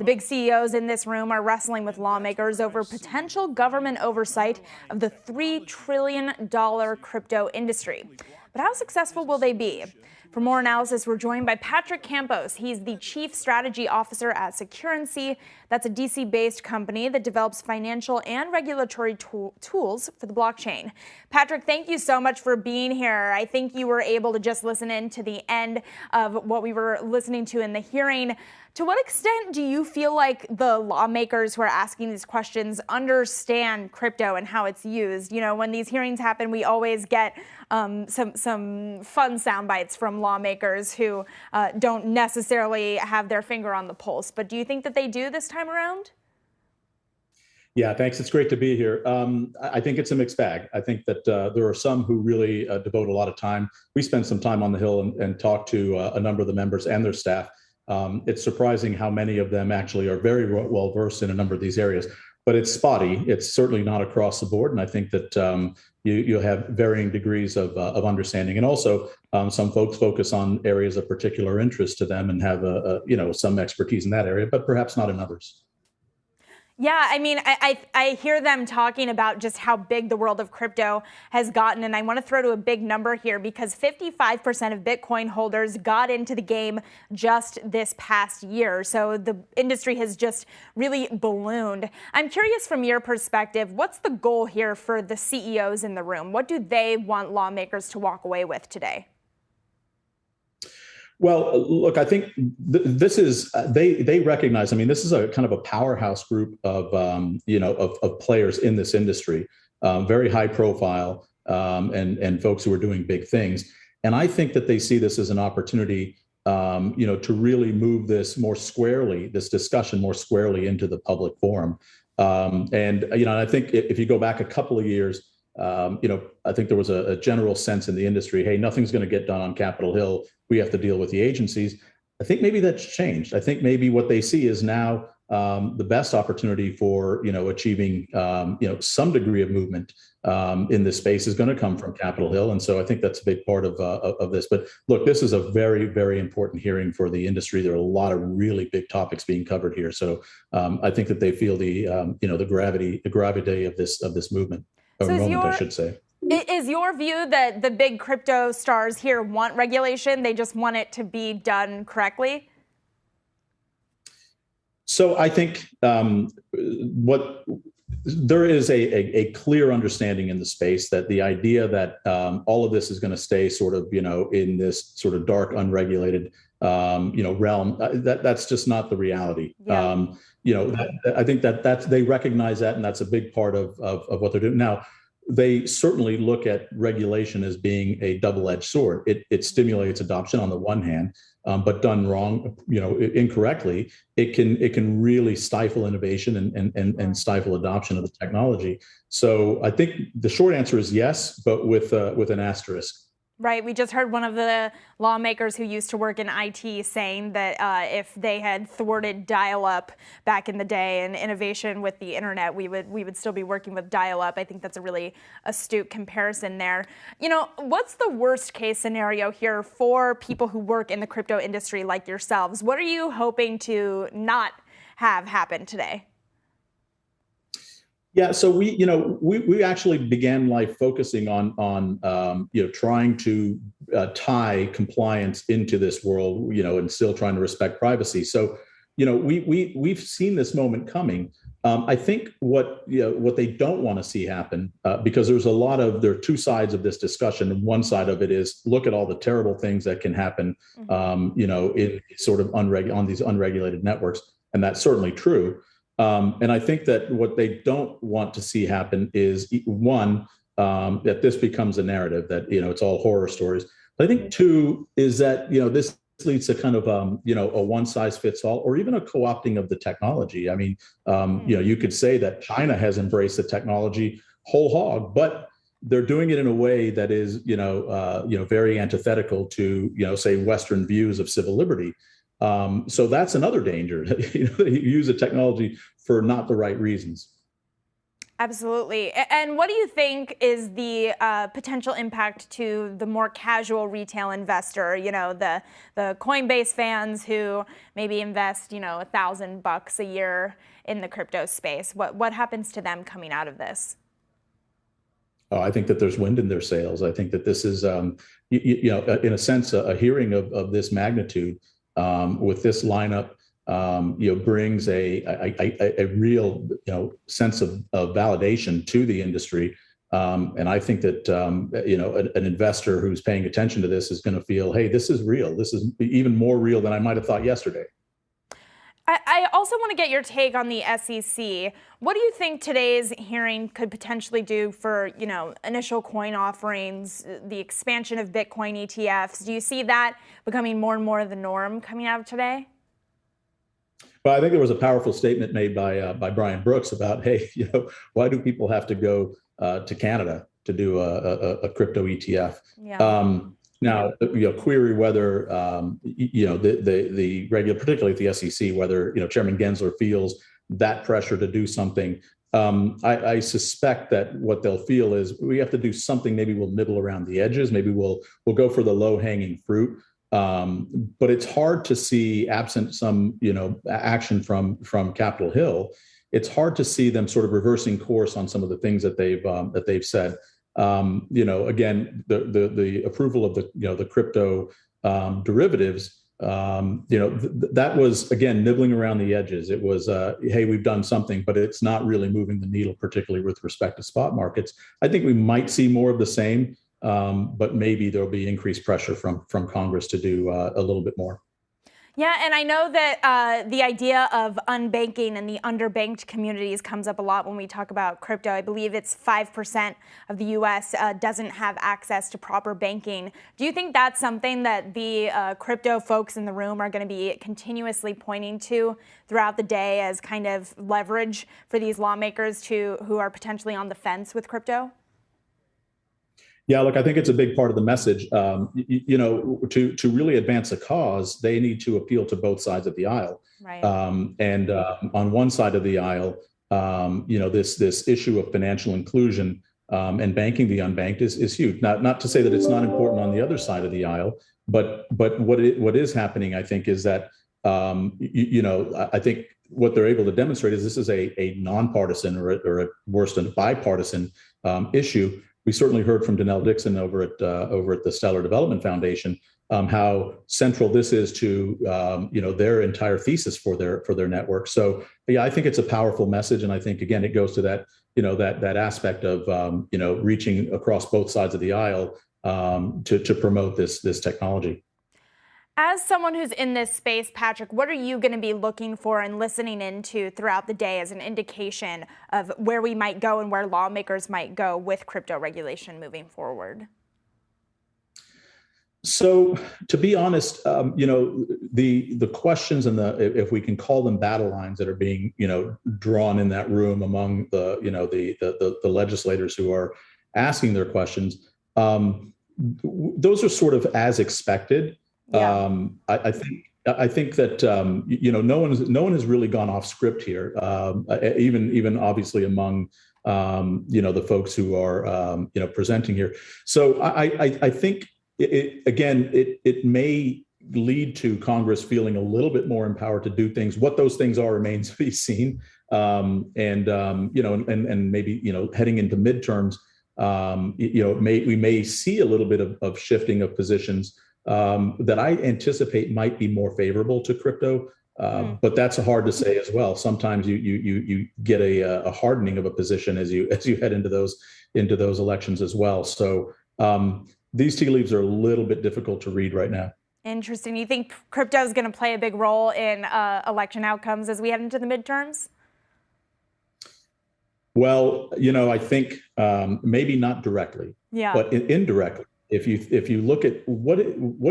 The big CEOs in this room are wrestling with lawmakers over potential government oversight of the $3 trillion crypto industry. But how successful will they be? For more analysis, we're joined by Patrick Campos. He's the Chief Strategy Officer at Securrency. That's a DC-based company that develops financial and regulatory tools for the blockchain. Patrick, thank you so much for being here. I think you were able to just listen in to the end of what we were listening to in the hearing. To what extent do you feel like the lawmakers who are asking these questions understand crypto and how it's used? You know, when these hearings happen, we always get some fun sound bites from lawmakers who don't necessarily have their finger on the pulse. But do you think that they do this time around? Yeah, thanks. It's great to be here. I think it's a mixed bag. I think that there are some who really devote a lot of time. We spend some time on the Hill and talk to a number of the members and their staff. It's surprising how many of them actually are very well versed in a number of these areas, but it's spotty. It's certainly not across the board. And I think that you have varying degrees of understanding. And also some folks focus on areas of particular interest to them and have some expertise in that area, but perhaps not in others. Yeah, I mean, I hear them talking about just how big the world of crypto has gotten. And I want to throw to a big number here because 55% of Bitcoin holders got into the game just this past year. So the industry has just really ballooned. I'm curious from your perspective, what's the goal here for the CEOs in the room? What do they want lawmakers to walk away with today? Well, look, I think this is they recognize. I mean, this is a kind of a powerhouse group of of players in this industry, very high profile, and folks who are doing big things. And I think that they see this as an opportunity, to really move this discussion more squarely into the public forum. I think if you go back a couple of years. I think there was a general sense in the industry, hey, nothing's going to get done on Capitol Hill. We have to deal with the agencies. I think maybe that's changed. I think maybe what they see is now the best opportunity for, achieving, some degree of movement in this space is going to come from Capitol Hill. And so I think that's a big part of this. But look, this is a very, very important hearing for the industry. There are a lot of really big topics being covered here. So I think that they feel the gravity of this movement. I should say. Is your view that the big crypto stars here want regulation? They just want it to be done correctly? So I think there is a clear understanding in the space that the idea that all of this is going to stay sort of, in this sort of dark, unregulated, realm, that's just not the reality. Yeah. I think that they recognize that, and that's a big part of what they're doing. Now, they certainly look at regulation as being a double-edged sword. It stimulates adoption on the one hand, but done wrong, incorrectly, it can really stifle innovation and stifle adoption of the technology. So I think the short answer is yes, but with an asterisk. Right. We just heard one of the lawmakers who used to work in IT saying that if they had thwarted dial-up back in the day and innovation with the internet, we would still be working with dial-up. I think that's a really astute comparison there. What's the worst case scenario here for people who work in the crypto industry like yourselves? What are you hoping to not have happen today? Yeah, so we actually began life focusing on trying to tie compliance into this world, and still trying to respect privacy. So, we've seen this moment coming. I think what they don't want to see happen, because there are two sides of this discussion. And one side of it is look at all the terrible things that can happen, in sort of on these unregulated networks, and that's certainly true. And I think that what they don't want to see happen is, one, that this becomes a narrative that, it's all horror stories. But I think two is that, this leads to kind of, a one size fits all, or even a co-opting of the technology. I mean, you could say that China has embraced the technology whole hog, but they're doing it in a way that is, very antithetical to, say, Western views of civil liberty. So that's another danger. They use the technology for not the right reasons. Absolutely. And what do you think is the potential impact to the more casual retail investor? The Coinbase fans who maybe invest, $1,000 a year in the crypto space. What happens to them coming out of this? Oh, I think that there's wind in their sails. I think that this is, in a sense, a hearing of this magnitude with this lineup. Brings a real, sense of validation to the industry. And I think that, an investor who's paying attention to this is going to feel, hey, this is real. This is even more real than I might have thought yesterday. I also want to get your take on the SEC. What do you think today's hearing could potentially do for, initial coin offerings, the expansion of Bitcoin ETFs? Do you see that becoming more and more the norm coming out of today? Well, I think there was a powerful statement made by Brian Brooks about, hey, why do people have to go to Canada to do a crypto ETF? Yeah. Now, query whether the regular, particularly at the SEC, whether Chairman Gensler feels that pressure to do something. I suspect that what they'll feel is we have to do something. Maybe we'll nibble around the edges. Maybe we'll go for the low hanging fruit. But it's hard to see, absent some action from Capitol Hill. It's hard to see them sort of reversing course on some of the things that they've said. Again, the approval of the crypto derivatives. That was, again, nibbling around the edges. It was, hey, we've done something, but it's not really moving the needle, particularly with respect to spot markets. I think we might see more of the same, but maybe there'll be increased pressure from Congress to do a little bit more. Yeah, and I know that the idea of unbanking and the underbanked communities comes up a lot when we talk about crypto. I believe it's 5% of the U.S. Doesn't have access to proper banking. Do you think that's something that the crypto folks in the room are going to be continuously pointing to throughout the day as kind of leverage for these lawmakers who are potentially on the fence with crypto? Yeah, look, I think it's a big part of the message. To really advance a cause, they need to appeal to both sides of the aisle. Right. On one side of the aisle, this issue of financial inclusion and banking the unbanked is huge. Not to say that it's not important on the other side of the aisle, but what is happening, I think, is that I think what they're able to demonstrate is this is a nonpartisan or at worst a bipartisan issue. We certainly heard from Danelle Dixon over at the Stellar Development Foundation how central this is to their entire thesis for their network. So yeah, I think it's a powerful message, and I think again it goes to that that aspect of reaching across both sides of the aisle to promote this technology. As someone who's in this space, Patrick, what are you going to be looking for and listening into throughout the day as an indication of where we might go and where lawmakers might go with crypto regulation moving forward? So, to be honest, the questions and if we can call them battle lines that are being drawn in that room among the legislators who are asking their questions, those are sort of as expected. Yeah. I think that no one has really gone off script here, even obviously among the folks who are presenting here. So I think it may lead to Congress feeling a little bit more empowered to do things. What those things are remains to be seen, and maybe heading into midterms, we may see a little bit of shifting of positions. That I anticipate might be more favorable to crypto, but that's hard to say as well. Sometimes you get a hardening of a position as you head into those elections as well. So these tea leaves are a little bit difficult to read right now. Interesting. You think crypto is going to play a big role in election outcomes as we head into the midterms? Well, I think maybe not directly, but indirectly. If you look at what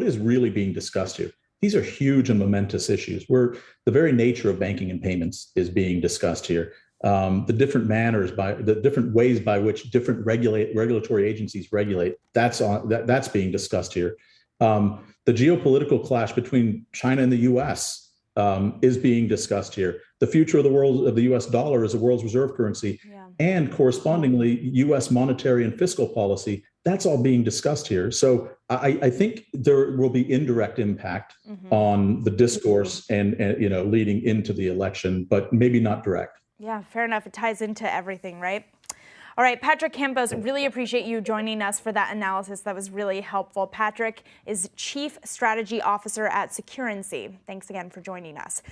is really being discussed here, these are huge and momentous issues where the very nature of banking and payments is being discussed here. The different the different ways by which different regulatory agencies regulate, that's being discussed here. The geopolitical clash between China and the U.S. Is being discussed here. The future of the U.S. dollar as a world's reserve currency. Yeah. and correspondingly, U.S. monetary and fiscal policy. That's all being discussed here. So I think there will be indirect impact on the discourse and leading into the election, but maybe not direct. Yeah, fair enough. It ties into everything, right? All right, Patrick Campos, really appreciate you joining us for that analysis. That was really helpful. Patrick is Chief Strategy Officer at Securrency. Thanks again for joining us.